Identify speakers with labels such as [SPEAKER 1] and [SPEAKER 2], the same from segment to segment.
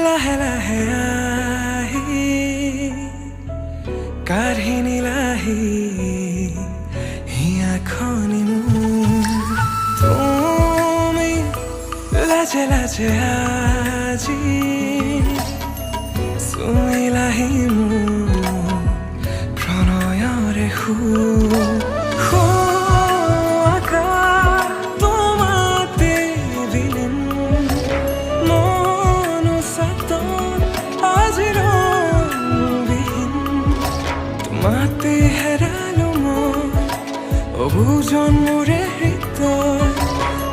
[SPEAKER 1] লাহে লাহে আহি কাঢ়ি লাহি হিয়াখনি মোৰ তুমি লাজে লাজে আজি চুইলাহি মোৰ প্ৰণয়ৰে সুৰ তোমাতে হেৰালো মই অবুজন মোৰে হৃদয়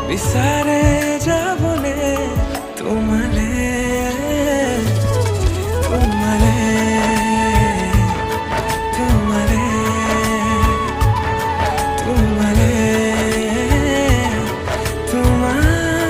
[SPEAKER 1] বিচাৰে যাবলে তোমালে তোমালে তোমালে তোমালে তোমালে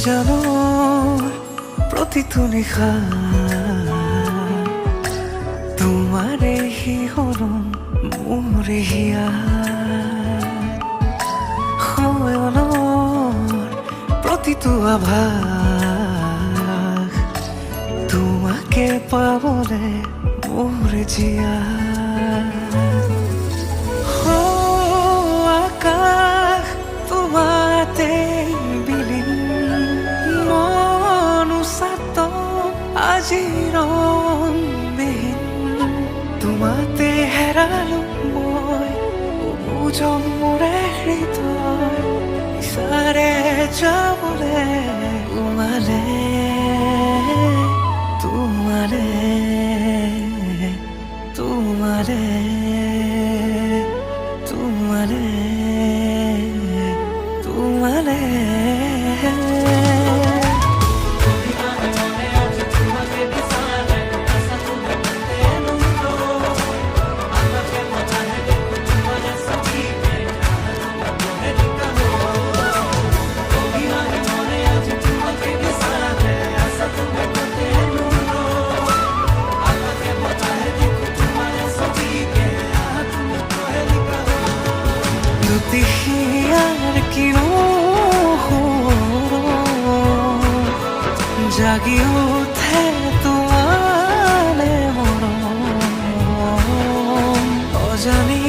[SPEAKER 1] জানো প্ৰতিটো নিশা তোমাৰে শিহৰণ মোৰে হিয়া সময়নৰ প্ৰতিটো আভাস তোমাকে পাবলে মোৰে জিয়া আকাশ তোমাতে আজি ৰংবিহীন তোমাতে হেৰালো মই অবুজন মোৰে হৃদয় বিচাৰে যাবলে তোমালে তোমালে তোমালে তোমালে তোমালে জাগি উঠে তোমালে মরম অজানি